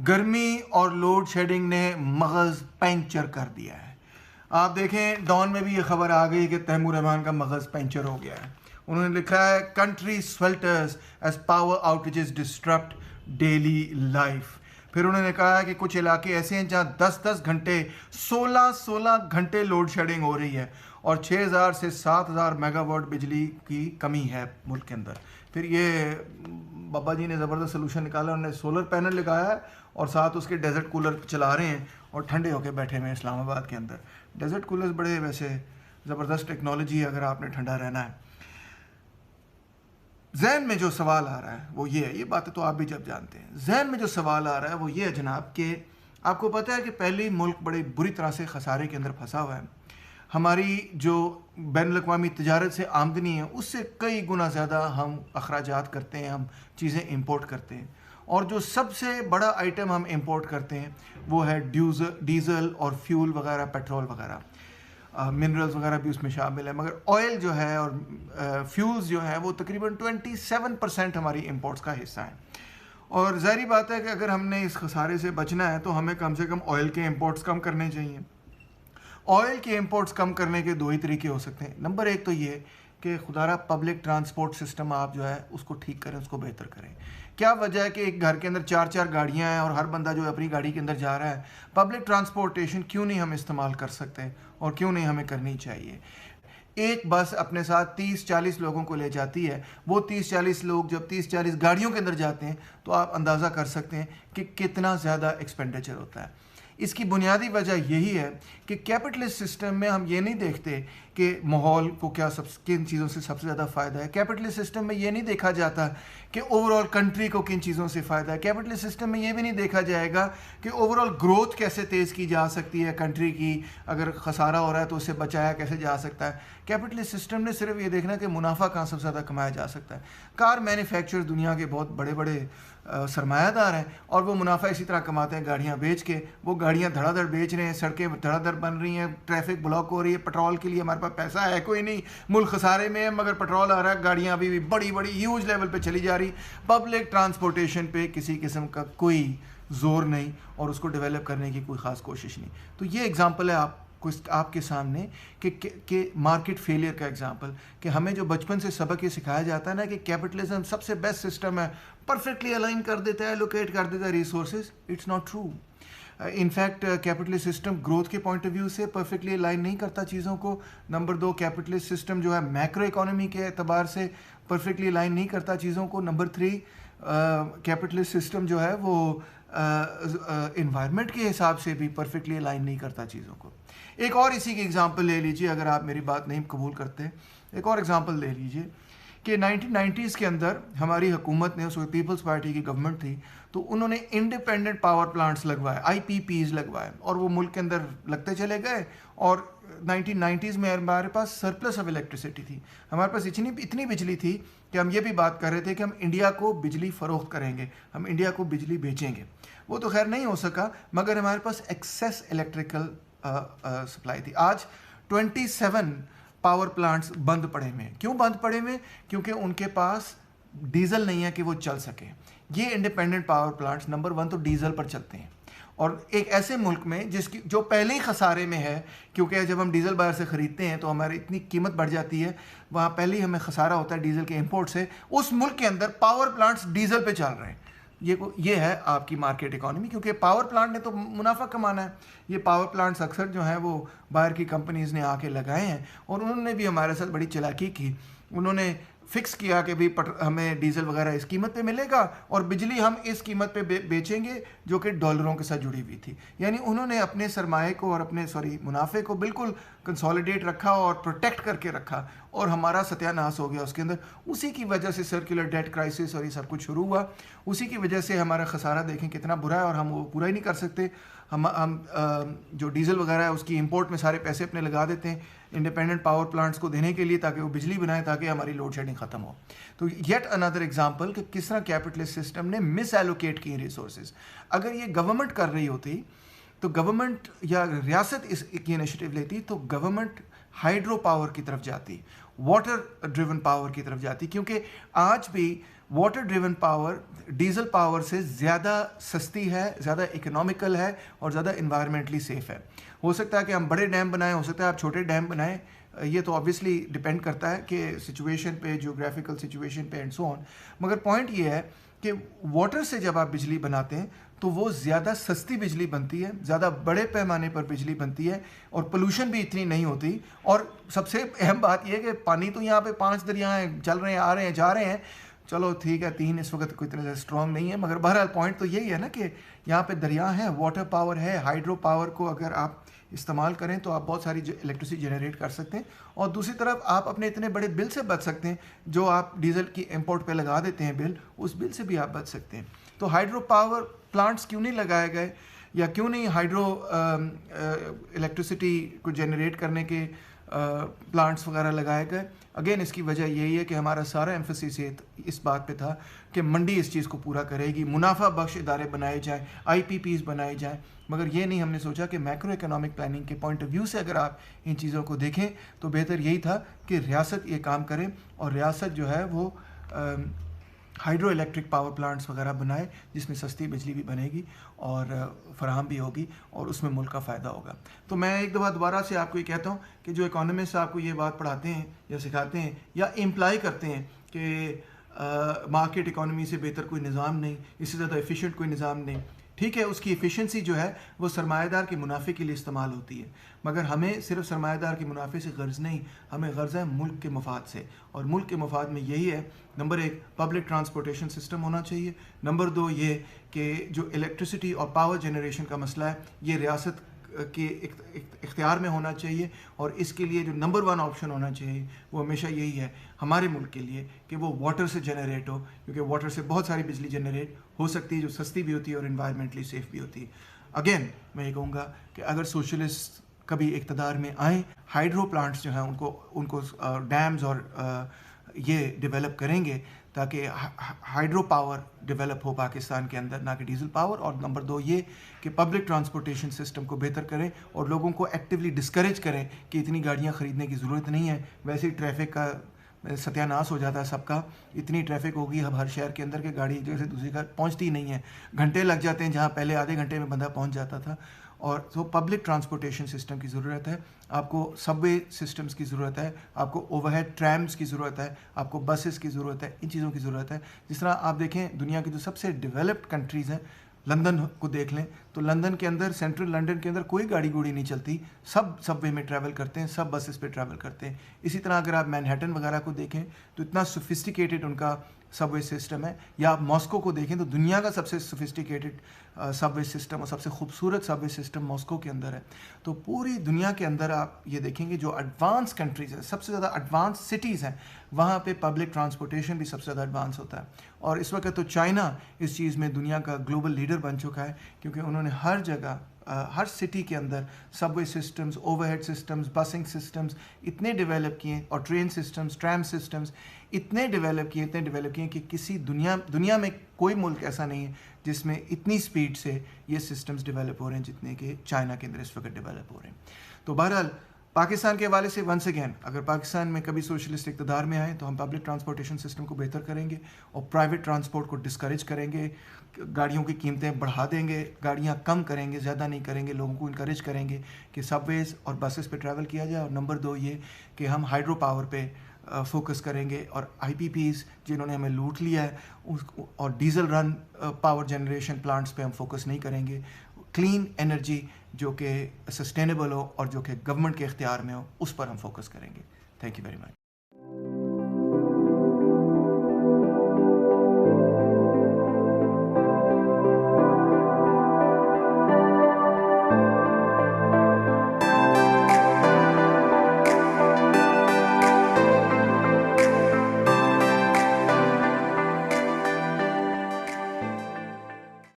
गर्मी और load shedding ने मगज़ पंचर कर दिया है। आप देखें डॉन में भी ये खबर आ गई कि तैमूर रहमान का मगज़ पंचर हो गया है। उन्होंने लिखा है country swelters as power outages disrupt daily life. फिर उन्होंने कहा है कि कुछ इलाके ऐसे हैं जहाँ 10-10 घंटे 16-16 घंटे लोड शेडिंग हो रही है और 6000 से 7000 मेगावाट बिजली की कमी है मुल्क के अंदर। फिर ये बाबा जी ने ज़बरदस्त सोल्यूशन निकाला, उन्होंने सोलर पैनल लगाया है और साथ उसके डेजर्ट कूलर चला रहे हैं और ठंडे होकर बैठे हुए हैं इस्लामाबाद के अंदर। डेजर्ट कूलर्स बड़े वैसे ज़बरदस्त टेक्नोलॉजी है अगर आपने ठंडा रहना है। जहन में जो सवाल आ रहा है वो ये है, ये बातें तो आप भी जब जानते हैं, जहन में जो सवाल आ रहा है वो ये है जनाब कि आपको पता है कि पहले मुल्क बड़ी बुरी तरह से खसारे के अंदर फंसा हुआ है। हमारी जो बैनुल-अक़वामी तिजारत से आमदनी है उससे कई गुना ज़्यादा हम अखराजात करते हैं, हम चीज़ें इंपोर्ट करते हैं और जो सबसे बड़ा आइटम हम इंपोर्ट करते हैं वो है डीज़ल और फ्यूल वगैरह, पेट्रोल वगैरह, मिनरल्स वगैरह भी उसमें शामिल है। मगर ऑयल जो है और फ्यूल्स जो है वो तकरीबन 27% हमारी इंपोर्ट्स का हिस्सा है। और ज़ाहिर बात है कि अगर हमने इस खसारे से बचना है तो हमें कम से कम ऑयल के इंपोर्ट्स कम करने चाहिए। ऑयल के इंपोर्ट्स कम करने के दो ही तरीके हो सकते हैं। नंबर एक तो ये कि खुदारा पब्लिक ट्रांसपोर्ट सिस्टम आप जो है उसको ठीक करें, उसको बेहतर करें। क्या वजह है कि एक घर के अंदर 4-4 गाड़ियां हैं और हर बंदा जो है अपनी गाड़ी के अंदर जा रहा है। पब्लिक ट्रांसपोर्टेशन क्यों नहीं हम इस्तेमाल कर सकते और क्यों नहीं हमें करनी चाहिए। एक बस अपने साथ 30-40 लोगों को ले जाती है, वो 30-40 लोग जब 30-40 गाड़ियों के अंदर जाते हैं तो आप अंदाज़ा कर सकते हैं कि कितना ज़्यादा एक्सपेंडिचर होता है। इसकी बुनियादी वजह यही है कि कैपिटलिस्ट सिस्टम में हम ये नहीं देखते कि माहौल को क्या किन चीज़ों से सबसे ज़्यादा फ़ायदा है। कैपिटलिस्ट सिस्टम में ये नहीं देखा जाता कि ओवरऑल कंट्री को किन चीज़ों से फ़ायदा है। कैपिटलिस्ट सिस्टम में ये भी नहीं देखा जाएगा कि ओवरऑल ग्रोथ कैसे तेज़ की जा सकती है कंट्री की, अगर खसारा हो रहा है तो उससे बचाया कैसे जा सकता है। कैपिटलिस्ट सिस्टम ने सिर्फ ये देखना कि मुनाफा कहाँ सबसे ज़्यादा कमाया जा सकता है। कार मैन्युफैक्चरर्स दुनिया के बहुत बड़े बड़े सरमायादार हैं और वो मुनाफा इसी तरह कमाते हैं गाड़ियाँ बेच के। वो गाड़ियाँ धड़ाधड़ बेच रहे हैं, सड़कें धड़ाधड़ बन रही हैं, ट्रैफिक ब्लॉक हो रही है। पेट्रोल के लिए हमारे पास पैसा है कोई नहीं, मुल्क खसारे में है, मगर पेट्रोल आ रहा है, गाड़ियाँ अभी भी बड़ी बड़ी ह्यूज लेवल पे चली जा रही। पब्लिक ट्रांसपोर्टेशन पे किसी किस्म का कोई जोर नहीं और उसको डेवलप करने की कोई ख़ास कोशिश नहीं। तो ये एग्जाम्पल है आपके सामने कि मार्केट फेलियर का एग्जांपल, कि हमें जो बचपन से सबक ये सिखाया जाता है ना कि कैपिटलिज्म सबसे बेस्ट सिस्टम है, परफेक्टली अलाइन कर देता है, एलोकेट कर देता है resources. It's not true. In fact capitalist system growth के पॉइंट ऑफ व्यू से परफेक्टली अलाइन नहीं करता चीज़ों को। नंबर 2, कैपिटलिस्ट सिस्टम जो है मैक्रो इकोनॉमी के एतबार से परफेक्टली अलाइन नहीं करता चीज़ों को। नंबर 3, कैपिटलिस्ट सिस्टम जो है वो इन्वायरमेंट के हिसाब से भी परफेक्टली अलाइन नहीं करता चीज़ों को। एक और इसी की एग्जांपल ले लीजिए, अगर आप मेरी बात नहीं कबूल करते, एक और एग्जांपल ले लीजिए कि 1990s के अंदर हमारी हुकूमत ने, उसको पीपल्स पार्टी की गवर्नमेंट थी, तो उन्होंने इंडिपेंडेंट पावर प्लांट्स लगवाए, IPPs लगवाए और वो मुल्क के अंदर लगते चले गए। और 1990s में हमारे पास सरप्लस ऑफ इलेक्ट्रिसिटी थी, हमारे पास इतनी बिजली थी कि हम ये भी बात कर रहे थे कि हम इंडिया को बिजली फ़रोख्त करेंगे, हम इंडिया को बिजली बेचेंगे। वो तो खैर नहीं हो सका, मगर हमारे पास एक्सेस इलेक्ट्रिकल सप्लाई थी। आज 27 पावर प्लांट्स बंद पड़े हुए हैं। क्यों बंद पड़े हुए? क्योंकि उनके पास डीजल नहीं है कि वो चल सके। ये इंडिपेंडेंट पावर प्लांट्स नंबर 1 तो डीजल पर चलते हैं और एक ऐसे मुल्क में जिसकी जो पहले ही खसारे में है, क्योंकि जब हम डीजल बाहर से ख़रीदते हैं तो हमारी इतनी कीमत बढ़ जाती है, वहाँ पहले ही हमें खसारा होता है डीजल के इंपोर्ट से। उस मुल्क के अंदर पावर प्लांट्स डीजल पे चल रहे हैं। ये है आपकी मार्केट इकोनॉमी, क्योंकि पावर प्लांट ने तो मुनाफा कमाना है। ये पावर प्लांट्स अक्सर जो हैं वो बाहर की कंपनीज़ ने आके लगाए हैं और उन्होंने भी हमारे साथ बड़ी चालाकी की। उन्होंने फिक्स किया कि भाई हमें डीजल वगैरह इस कीमत पे मिलेगा और बिजली हम इस कीमत पे बेचेंगे जो कि डॉलरों के साथ जुड़ी हुई थी। यानी उन्होंने अपने सरमाए को और अपने मुनाफे को बिल्कुल कंसोलिडेट रखा और प्रोटेक्ट करके रखा और हमारा सत्यानाश हो गया उसके अंदर। उसी की वजह से सर्कुलर डेट क्राइसिस और ये सब कुछ शुरू हुआ। उसी की वजह से हमारा खसारा देखें कितना बुरा है और हम वो पूरा ही नहीं कर सकते। हम जो डीजल वगैरह है उसकी इंपोर्ट में सारे पैसे अपने लगा देते हैं इंडिपेंडेंट पावर प्लांट्स को देने के लिए, ताकि वो बिजली बनाए, ताकि हमारी लोड शेडिंग ख़त्म हो। तो येट अनदर एग्जांपल कि किस तरह कैपिटलिस्ट सिस्टम ने मिस एलोकेट किए रिसोर्सेज। अगर ये गवर्नमेंट कर रही होती तो गवर्नमेंट या रियासत की इनिशिएटिव लेती तो गवर्नमेंट हाइड्रो पावर की तरफ जाती, वाटर ड्रिवन पावर की तरफ जाती, क्योंकि आज भी water driven power diesel power से ज़्यादा सस्ती है, ज़्यादा इकोनॉमिकल है और ज़्यादा इन्वायरमेंटली सेफ़ है। हो सकता है कि हम बड़े डैम बनाएं, हो सकता है आप छोटे डैम बनाएं, ये तो ऑब्वियसली डिपेंड करता है कि सिचुएशन पे, जियोग्राफिकल सिचुएशन पे एंड सो ऑन। मगर पॉइंट ये है कि वाटर से जब आप बिजली बनाते हैं तो वो ज़्यादा सस्ती बिजली बनती है, ज़्यादा बड़े पैमाने पर बिजली बनती है और पोल्यूशन भी इतनी नहीं होती। और सबसे अहम बात यह है कि पानी तो यहाँ पे 5 दरिया हैं, चल रहे हैं, आ रहे हैं, जा रहे हैं। चलो ठीक है, 3 इस वक्त कोई इतने ज़्यादा स्ट्रॉन्ग नहीं है, मगर बहरहाल पॉइंट तो यही है ना कि यहाँ पे दरिया हैं, वाटर पावर है, हाइड्रो पावर को अगर आप इस्तेमाल करें तो आप बहुत सारी इलेक्ट्रिसिटी जनरेट कर सकते हैं। और दूसरी तरफ आप अपने इतने बड़े बिल से बच सकते हैं, जो आप डीजल की इंपोर्ट पे लगा देते हैं बिल, उस बिल से भी आप बच सकते हैं। तो हाइड्रो पावर प्लांट्स क्यों नहीं लगाए गए, या क्यों नहीं हाइड्रो इलेक्ट्रिसिटी को जनरेट करने के प्लांट्स वगैरह लगाए गए? अगेन इसकी वजह यही है कि हमारा सारा एम्फेसिस इस बात पे था कि मंडी इस चीज़ को पूरा करेगी, मुनाफा बख्श इदारे बनाए जाएँ, IPPs बनाए जाएँ। मगर ये नहीं हमने सोचा कि मैक्रो इकोनॉमिक प्लानिंग के पॉइंट ऑफ व्यू से अगर आप इन चीज़ों को देखें तो बेहतर यही था कि रियासत ये काम करे और रियासत जो है वो हाइड्रो इलेक्ट्रिक पावर प्लांट्स वगैरह बनाए, जिसमें सस्ती बिजली भी बनेगी और फराहम भी होगी और उसमें मुल्क का फ़ायदा होगा। तो मैं एक दफ़ा दोबारा से आपको ये कहता हूँ कि जो इकोनॉमिस्ट आपको ये बात पढ़ाते हैं या सिखाते हैं या इम्प्लाई करते हैं कि मार्केट इकोनॉमी से बेहतर कोई निज़ाम नहीं, इससे ज़्यादा एफिशिएंट कोई निज़ाम नहीं, ठीक है, उसकी एफिशिएंसी जो है वो सरमाएदार के मुनाफे के लिए इस्तेमाल होती है। मगर हमें सिर्फ सरमाएदार के मुनाफे से गर्ज़ नहीं, हमें गर्ज़ है मुल्क के मफाद से। और मुल्क के मफाद में यही है, नंबर 1 पब्लिक ट्रांसपोर्टेशन सिस्टम होना चाहिए, नंबर 2 ये कि जो इलेक्ट्रिसिटी और पावर जनरेशन का मसला है ये रियासत के इख्तियार में होना चाहिए। और इसके लिए जो नंबर 1 ऑप्शन होना चाहिए वो हमेशा यही है हमारे मुल्क के लिए कि वो वाटर से जनरेट हो, क्योंकि वाटर से बहुत सारी बिजली जनरेट हो सकती है जो सस्ती भी होती है और इन्वायरमेंटली सेफ़ भी होती है। अगेन मैं ये कहूँगा कि अगर सोशलिस्ट कभी इक़्तिदार में आए, हाइड्रो प्लांट्स जो हैं उनको डैम्स और ये डेवलप करेंगे ताकि हाइड्रो पावर डेवलप हो पाकिस्तान के अंदर, ना कि डीजल पावर। और नंबर 2 ये कि पब्लिक ट्रांसपोर्टेशन सिस्टम को बेहतर करें और लोगों को एक्टिवली डिस्करेज करें कि इतनी गाड़ियाँ ख़रीदने की ज़रूरत नहीं है, वैसे ही ट्रैफिक का सत्यानाश हो जाता है सबका। इतनी ट्रैफिक होगी अब हर शहर के अंदर के गाड़ी एक जगह से दूसरी जगह पहुँचती ही नहीं है, घंटे लग जाते हैं जहाँ पहले आधे घंटे में बंदा पहुँच जाता था। और तो पब्लिक ट्रांसपोर्टेशन सिस्टम की ज़रूरत है, आपको सबवे सिस्टम्स की ज़रूरत है, आपको ओवरहेड ट्रैम्स की ज़रूरत है, आपको बसेस की ज़रूरत है, इन चीज़ों की ज़रूरत है। जिस तरह आप देखें दुनिया की जो सबसे डेवलप्ड कंट्रीज़ हैं, लंदन को देख लें तो लंदन के अंदर, सेंट्रल लंदन के अंदर कोई गाड़ी गुड़ी नहीं चलती, सब सबवे में ट्रैवल करते हैं, सब बसेस पे ट्रैवल करते हैं। इसी तरह अगर आप मैनहट्टन वगैरह को देखें तो इतना सोफिस्टिकेटेड उनका सबवे सिस्टम है, या आप मॉस्को को देखें तो दुनिया का सबसे सोफिस्टिकेटेड सबवे सिस्टम और सबसे खूबसूरत सबवे सिस्टम मॉस्को के अंदर है। तो पूरी दुनिया के अंदर आप ये देखेंगे जो एडवांस कंट्रीज़ हैं, सबसे ज़्यादा एडवांस सिटीज़ हैं, वहाँ पे पब्लिक ट्रांसपोर्टेशन भी सबसे ज़्यादा एडवांस होता है। और इस वक्त तो चाइना इस चीज़ में दुनिया का ग्लोबल लीडर बन चुका है, क्योंकि उन्होंने हर जगह हर सिटी के अंदर Subway systems, overhead systems, busing systems इतने डेवलप किए और ट्रेन सिस्टम्स, ट्रैम सिस्टम्स इतने डेवलप किए कि किसी दुनिया में कोई मुल्क ऐसा नहीं है जिसमें इतनी स्पीड से ये सिस्टम्स डेवलप हो रहे हैं जितने कि चाइना के अंदर इस वक्त डेवलप हो रहे हैं। तो बहरहाल पाकिस्तान के हवाले से वंस अगेन, अगर पाकिस्तान में कभी सोशलिस्ट इक़्तिदार में आए तो हम पब्लिक ट्रांसपोर्टेशन सिस्टम को बेहतर करेंगे और प्राइवेट ट्रांसपोर्ट को डिस्करेज करेंगे, गाड़ियों की कीमतें बढ़ा देंगे, गाड़ियाँ कम करेंगे, ज़्यादा नहीं करेंगे, लोगों को इनकरेज करेंगे कि सबवेज़ और बसेस पे ट्रैवल किया जाए। और नंबर 2 ये कि हम हाइड्रो पावर पे फोकस करेंगे और IPPs जिन्होंने हमें लूट लिया है और diesel run power generation plants पे हम फोकस नहीं करेंगे। क्लीन एनर्जी जो कि सस्टेनेबल हो और जो कि गवर्नमेंट के इख्तियार में हो, उस पर हम फोकस करेंगे। Thank you very much.